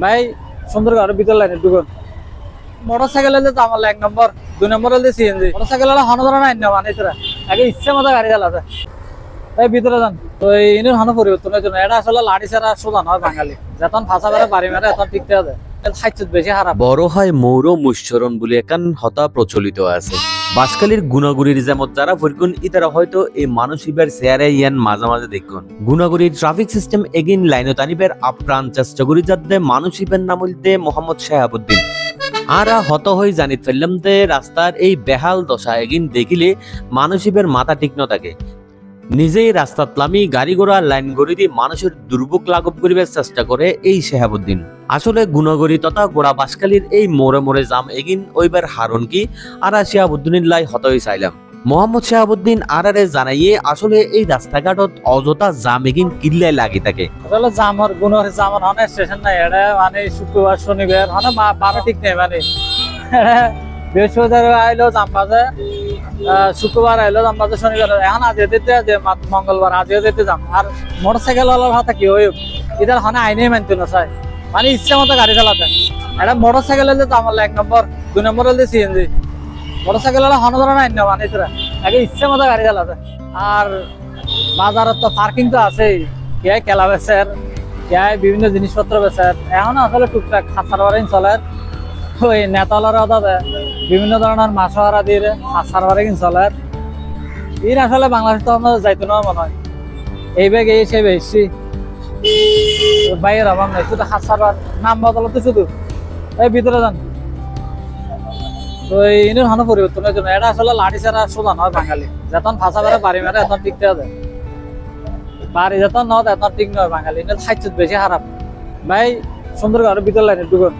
ভাই সুন্দর ঘরের ভিতর লাইনে ঢুকুন। মোটরসাইকেল হলে তো আমার 1 নম্বর 2 নম্বর হলে সিএনজি। মোটরসাইকেল হলে হন ধরা নাই না মানে তোরা আগে ইচ্ছে মতো গাড়ি চালাতে। এই ভিতরে যান তো ইনের হন পরিবর্তনের জন্য এটা আসলে লাড়ি ছাড়া সোজা নয় বাঙালি যখন ফাঁসা বেড়ে বাড়ি মেরে এখন টিকতে হবে বেশি খারাপ বড় হয় মৌর মুশ্বরণ বলে একান হতা প্রচলিত আছে। বাসকালীর গুণাগুড়ির যেমন যারা ফিরকুন ইতারা হয়তো এই মানসিবের চেয়ারে ইয়ান মাঝে মাঝে দেখুন গুণাগুড়ির ট্রাফিক সিস্টেম এগিন লাইন তানিবের আপ্রাণ চেষ্টা করি যাতে মানসিবের নাম বলতে মোহাম্মদ শাহাবুদ্দিন আর হত হয়ে জানিত ফেললাম যে রাস্তার এই বেহাল দশা এগিন দেখিলে মানসিবের মাথা ঠিক ন থাকে নিজেই রাস্তাত লামি গাড়ি ঘোড়া লাইন গড়ি দিয়ে মানুষের দুর্ভোগ লাঘব করিবার চেষ্টা করে এই শাহাবুদ্দিন। আসলে গুণগরি তথা গোড়া বাসকালীর এই মোড়ে মোড়ে জাম এগিন ওইবার হারন কি আর শাহাবুদ্দিনের লাই হতই চাইলাম মোহাম্মদ শাহাবুদ্দিন আরে জানাইয়ে আসলে এই রাস্তাঘাটত অযথা জাম এগিন কিল্লাই লাগি থাকে। আসলে জামর গুণর জামর হনে স্টেশন নাই এটা মানে শুক্রবার শনিবার হনে বারো ঠিক নেই মানে বৃহস্পতিবার আইলো জাম বাজে শুক্রবার আইলো জাম বাজে শনিবার এখন আজ যেতে যে মঙ্গলবার আজও যেতে যাম আর মোটরসাইকেল ওয়ালার হাতে কি হই ইধার হনে আইনে মানতে না চাই মানে ইচ্ছে মতো গাড়ি চালাতে। এটা মোটরসাইকেল হলে তো আমার 1 নম্বর 2 নম্বর হলে সিএনজি। মোটরসাইকেল হলে হন ধরা নাই না মানে তোরা আগে ইচ্ছে মতো গাড়ি চালাতে। আর বাজারত তো পার্কিং তো আছেই কে কেলা বেচার কে বিভিন্ন জিনিসপত্র বেচার এখন আসলে টুকটাক খাসার বারিং চলে ওই নেতালারা দাদা বিভিন্ন ধরনের মাছহারা দিয়ে খাসার বারিং চলে ইন আসলে বাংলাদেশ তো আমরা যাইতো না মনে হয় এই বেগ এই সে বেশি বাইরের অভাব নাই শুধু খাসার নাম বদলাতে শুধু এই ভিতরে যান তো ইনের হন পরিবর্তনের জন্য এটা আসলে লাড়ি ছাড়া সোজা নয় বাঙালি যখন ফাঁসা বেড়ে বাড়ি মেরে এখন টিকতে হবে বাড়ি যখন নয় এখন ঠিক নয় বাঙালি ইনের খাইছত বেশি খারাপ। ভাই সুন্দর ঘরের ভিতর লাইনে ঢুকুন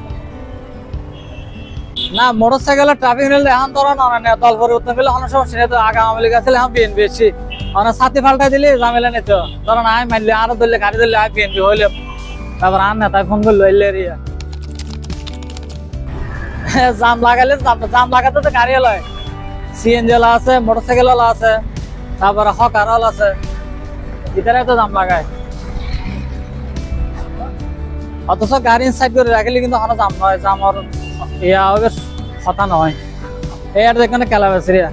না মোটরসাইকেলের ট্রাফিক নিলে এখন ধরা না দল পরিবর্তন করলে অনেক সমস্যা নেই তো আগে আওয়ামী লীগ আসলে এখন বিএনপি এসছি অনেক ছাতি ফাল্টাই দিলে ঝামেলা নিত ধরো না আমি মানলে আরো ধরলে গাড়ি ধরলে আমি বিএনপি হইলে তারপর আর নেতায় ফোন করলো এলে জাম লাগাইলে জাম লাগাতে তো গাড়ি লয় সিএনজি ওলা আছে মোটরসাইকেল ওলা আছে তারপরে হকার ওলা আছে এটারে তো জাম লাগায় অথচ গাড়ি সাইড করে রাখলে কিন্তু জাম নয় জামর ইয়া কথা নয় এই আর দেখেন কেলা বেসরিয়া